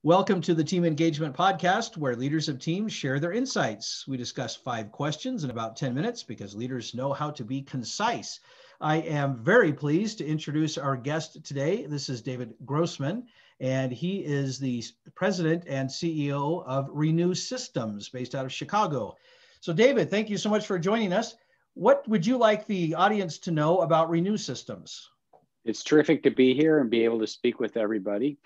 Welcome to the Team Engagement Podcast, where leaders of teams share their insights. We discuss 5 questions in about 10 minutes because leaders know how to be concise. I am very pleased to introduce our guest today. This is David Grossman, and he is the president and CEO of Renue Systems based out of Chicago. So David, thank you so much for joining us. What would you like the audience to know about Renue Systems? It's terrific to be here and be able to speak with everybody.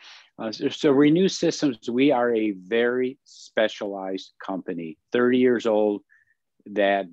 So Renue Systems, we are a very specialized company, 30 years old, that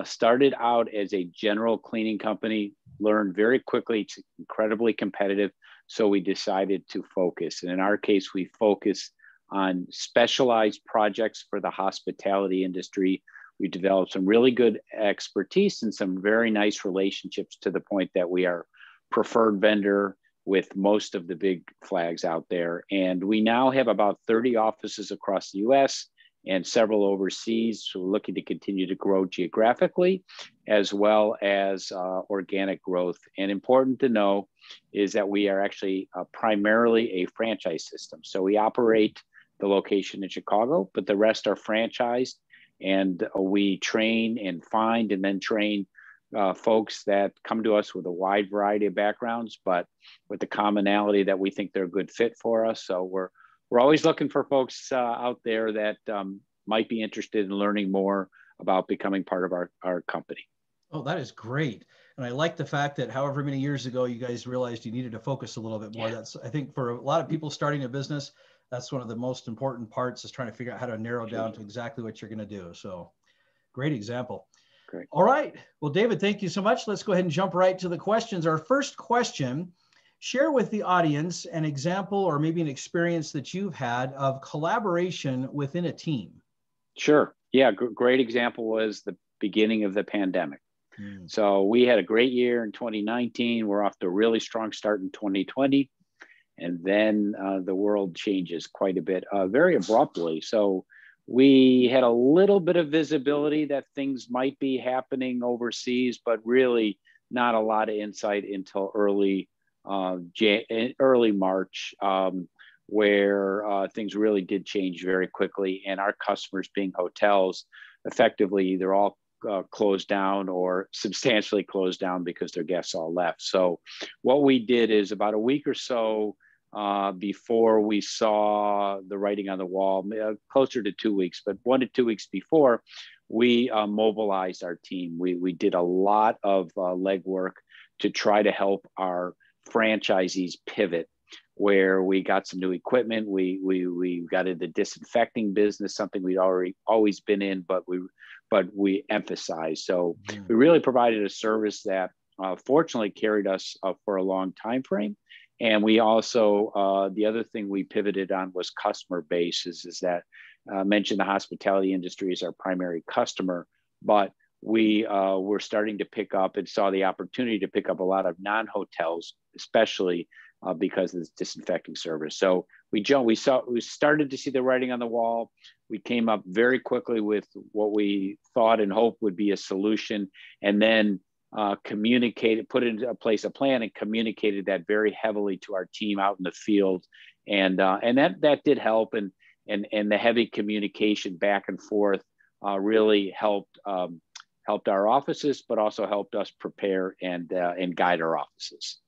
started out as a general cleaning company, learned very quickly, it's incredibly competitive. So we decided to focus. And in our case, we focus on specialized projects for the hospitality industry. We developed some really good expertise and some very nice relationships to the point that we are preferred vendor with most of the big flags out there. And we now have about 30 offices across the US and several overseas. So we're looking to continue to grow geographically as well as organic growth. And important to know is that we are actually primarily a franchise system. So we operate the location in Chicago, but the rest are franchised. And we train and find and then train folks that come to us with a wide variety of backgrounds, but with the commonality that we think they're a good fit for us. So we're always looking for folks out there that might be interested in learning more about becoming part of our company. Oh, that is great. And I like the fact that however many years ago you guys realized you needed to focus a little bit more. That's, I think, for a lot of people starting a business, that's one of the most important parts, is trying to figure out how to narrow down to exactly what you're going to do. So great example. Great. All right. Well, David, thank you so much. Let's go ahead and jump right to the questions. Our first question, share with the audience an example or maybe an experience that you've had of collaboration within a team. Sure. Yeah, great example was the beginning of the pandemic. So we had a great year in 2019. We're off to a really strong start in 2020. And then the world changes quite a bit, very abruptly. So we had a little bit of visibility that things might be happening overseas, but really not a lot of insight until early March, where things really did change very quickly. And our customers, being hotels, effectively either all closed down or substantially closed down because their guests all left. So what we did is about a week or so before we saw the writing on the wall, closer to 2 weeks, but 1 to 2 weeks before, we mobilized our team. We did a lot of legwork to try to help our franchisees pivot, where we got some new equipment. We got into the disinfecting business, something we'd always been in, but we emphasized. So we really provided a service that fortunately carried us for a long time frame. And we also, the other thing we pivoted on was customer base, is that mentioned the hospitality industry is our primary customer, but we were starting to pick up and saw the opportunity to pick up a lot of non-hotels, especially because of this disinfecting service. So we started to see the writing on the wall. We came up very quickly with what we thought and hoped would be a solution, and then communicated, put into place a plan and communicated that very heavily to our team out in the field. And that did help. And the heavy communication back and forth really helped our offices, but also helped us prepare and guide our offices.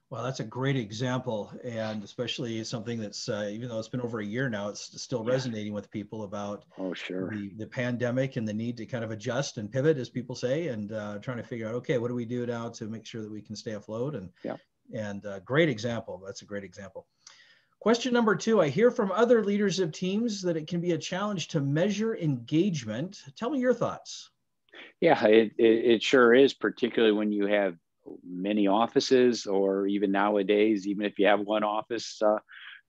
Well, that's a great example, and especially something that's, even though it's been over a year now, it's still resonating with people about the pandemic and the need to kind of adjust and pivot, as people say, and trying to figure out, okay, what do we do now to make sure that we can stay afloat? And great example. That's a great example. Question number 2, I hear from other leaders of teams that it can be a challenge to measure engagement. Tell me your thoughts. Yeah, it sure is, particularly when you have many offices, or even nowadays, even if you have one office,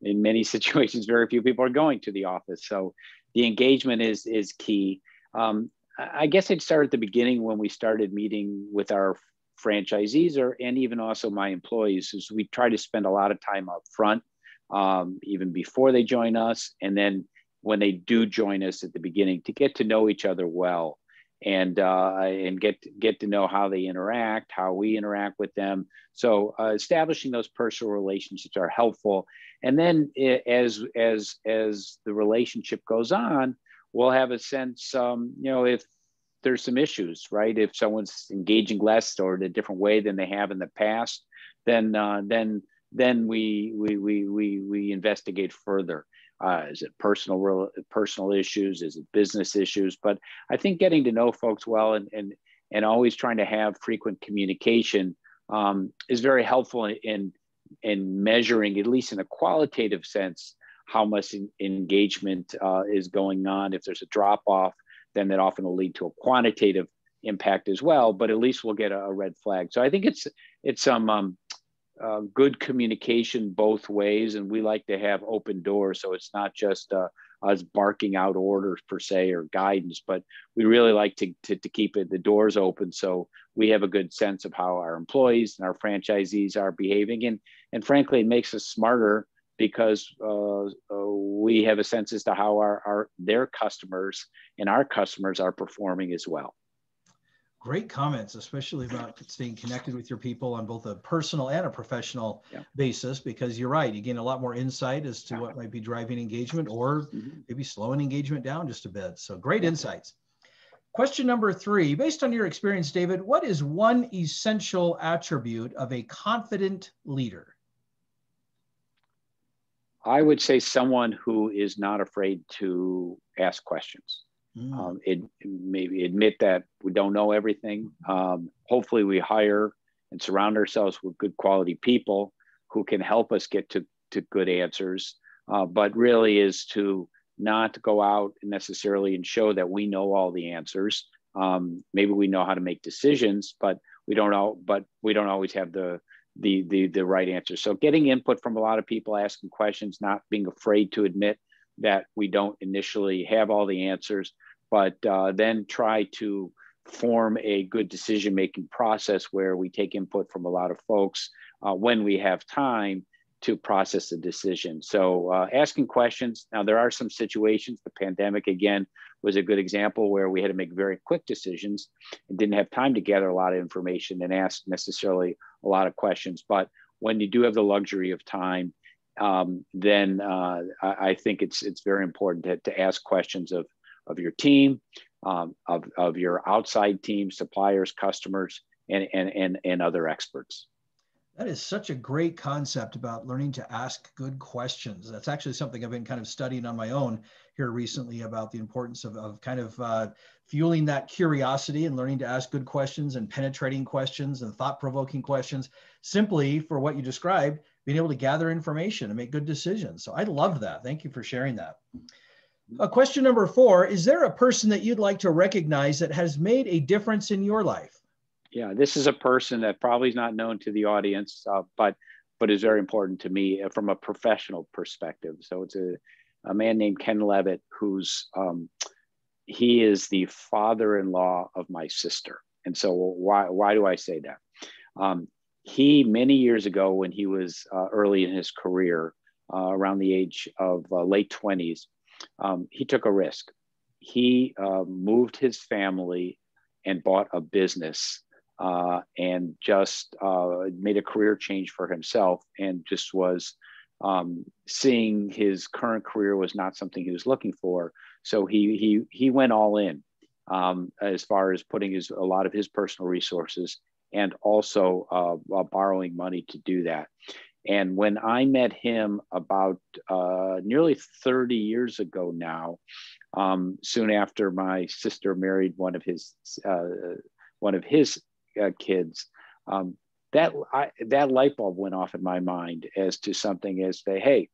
in many situations, very few people are going to the office. So the engagement is key. I guess I'd start at the beginning when we started meeting with our franchisees, and even also my employees, is we try to spend a lot of time up front, even before they join us. And then when they do join us at the beginning, to get to know each other well. and get to know how they interact, how we interact with them. So establishing those personal relationships are helpful. And then as the relationship goes on, we'll have a sense, if there's some issues, right? If someone's engaging less or in a different way than they have in the past, then we investigate further. Is it personal issues? Is it business issues? But I think getting to know folks well and always trying to have frequent communication is very helpful in measuring, at least in a qualitative sense, how much engagement is going on. If there's a drop off, then that often will lead to a quantitative impact as well. But at least we'll get a red flag. So I think it's some good communication both ways, and we like to have open doors, so it's not just us barking out orders per se or guidance, but we really like to keep the doors open so we have a good sense of how our employees and our franchisees are behaving, and frankly, it makes us smarter because we have a sense as to how their customers and our customers are performing as well. Great comments, especially about staying connected with your people on both a personal and a professional basis, because you're right, you gain a lot more insight as to what might be driving engagement or maybe slowing engagement down just a bit. So great insights. Question number 3, based on your experience, David, what is one essential attribute of a confident leader? I would say someone who is not afraid to ask questions. Maybe admit that we don't know everything. Hopefully we hire and surround ourselves with good quality people who can help us get to good answers, but really is to not go out necessarily and show that we know all the answers. Maybe we know how to make decisions, but we don't always have the right answer. So getting input from a lot of people, asking questions, not being afraid to admit that we don't initially have all the answers, but then try to form a good decision-making process where we take input from a lot of folks when we have time to process the decision. So asking questions. Now, there are some situations, the pandemic, again, was a good example where we had to make very quick decisions and didn't have time to gather a lot of information and ask necessarily a lot of questions. But when you do have the luxury of time, then I think it's very important to ask questions of your team, of your outside team, suppliers, customers, and other experts. That is such a great concept about learning to ask good questions. That's actually something I've been kind of studying on my own here recently, about the importance of kind of fueling that curiosity and learning to ask good questions and penetrating questions and thought-provoking questions, simply for what you described, being able to gather information and make good decisions. So I love that. Thank you for sharing that. Question number 4, is there a person that you'd like to recognize that has made a difference in your life? Yeah, this is a person that probably is not known to the audience, but is very important to me from a professional perspective. So it's a man named Ken Levitt, he is the father-in-law of my sister. And so why do I say that? He, many years ago, when he was early in his career, around the age of late 20s, he took a risk. He moved his family and bought a business and just made a career change for himself, and just was seeing his current career was not something he was looking for. So he went all in as far as putting a lot of his personal resources and also borrowing money to do that. And when I met him about nearly 30 years ago now, soon after my sister married one of his kids, that light bulb went off in my mind as to something as to, hey,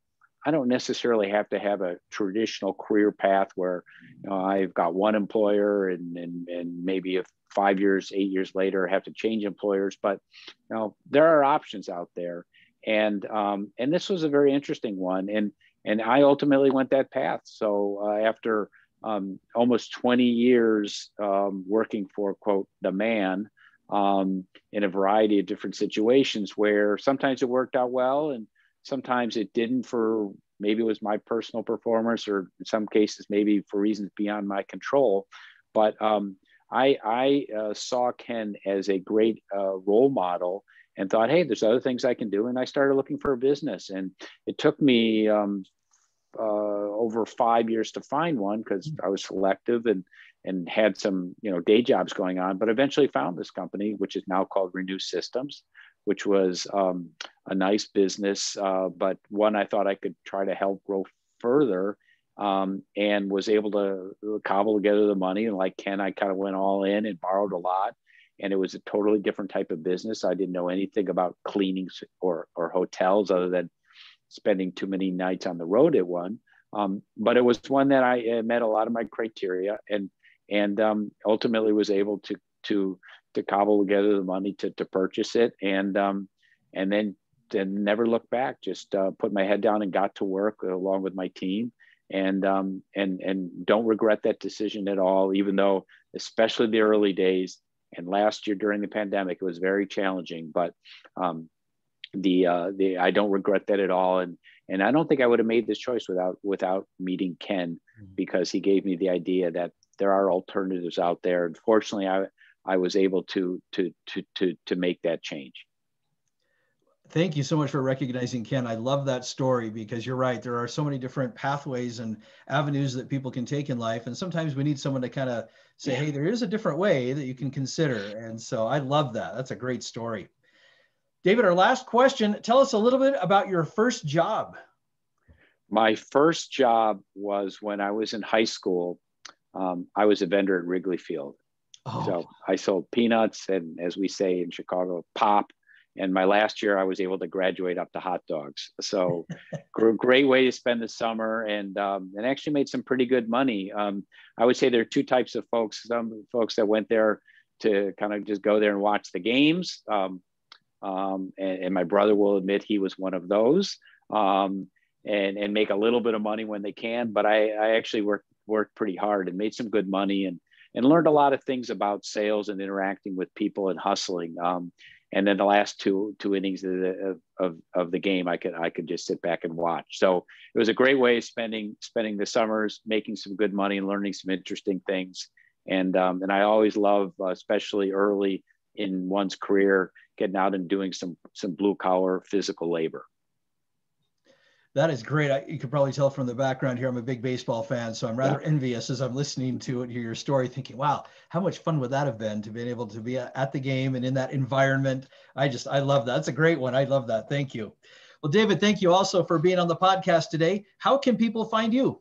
I don't necessarily have to have a traditional career path where I've got one employer and maybe if 5 years, 8 years later, I have to change employers. But there are options out there. And this was a very interesting one. And I ultimately went that path. So after almost 20 years working for, quote, the man, in a variety of different situations where sometimes it worked out well and sometimes it didn't, for maybe it was my personal performance, or in some cases, maybe for reasons beyond my control. But I saw Ken as a great role model and thought, hey, there's other things I can do. And I started looking for a business. And it took me over 5 years to find one because I was selective and had some day jobs going on, but eventually found this company, which is now called Renue Systems, which was a nice business, but one I thought I could try to help grow further, and was able to cobble together the money. And like Ken, I kind of went all in and borrowed a lot. And it was a totally different type of business. I didn't know anything about cleaning or hotels other than spending too many nights on the road at one. But it was one that I met a lot of my criteria, and ultimately was able to cobble together the money to purchase it, and then never look back. Just put my head down and got to work along with my team, and don't regret that decision at all. Even though, especially the early days and last year during the pandemic, it was very challenging. But I don't regret that at all, and I don't think I would have made this choice without meeting Ken, because he gave me the idea that there are alternatives out there. Unfortunately, I was able to make that change. Thank you so much for recognizing Ken. I love that story, because you're right. There are so many different pathways and avenues that people can take in life. And sometimes we need someone to kind of say, hey, there is a different way that you can consider. And so I love that. That's a great story. David, our last question, tell us a little bit about your first job. My first job was when I was in high school. I was a vendor at Wrigley Field. Oh. So I sold peanuts and, as we say in Chicago, pop. And my last year, I was able to graduate up to hot dogs. So great way to spend the summer, and actually made some pretty good money. I would say there are two types of folks. Some folks that went there to kind of just go there and watch the games. And my brother will admit he was one of those, and make a little bit of money when they can. But I actually worked pretty hard and made some good money, and learned a lot of things about sales and interacting with people and hustling. And then the last two innings of the game, I could just sit back and watch. So it was a great way of spending the summers, making some good money and learning some interesting things. And I always love, especially early in one's career, getting out and doing some blue collar physical labor. That is great. You could probably tell from the background here, I'm a big baseball fan, so I'm rather envious as I'm listening to it, hear your story, thinking, wow, how much fun would that have been to be able to be at the game and in that environment? I love that. That's a great one. I love that. Thank you. Well, David, thank you also for being on the podcast today. How can people find you?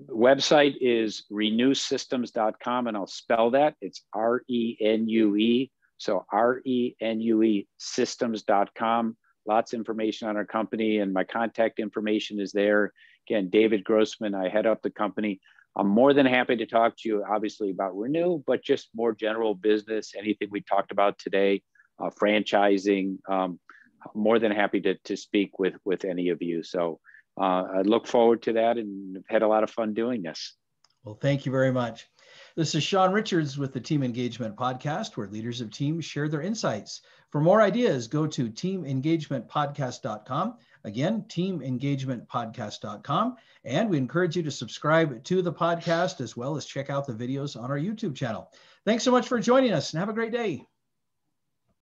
Website is renuesystems.com, and I'll spell that. It's RENUE. So RENUE systems.com. Lots of information on our company, and my contact information is there. Again, David Grossman, I head up the company. I'm more than happy to talk to you, obviously, about Renue, but just more general business, anything we talked about today, franchising. More than happy to speak with any of you. So I look forward to that, and have had a lot of fun doing this. Well, thank you very much. This is Sean Richards with the Team Engagement Podcast, where leaders of teams share their insights. For more ideas, go to teamengagementpodcast.com. Again, teamengagementpodcast.com. And we encourage you to subscribe to the podcast, as well as check out the videos on our YouTube channel. Thanks so much for joining us, and have a great day.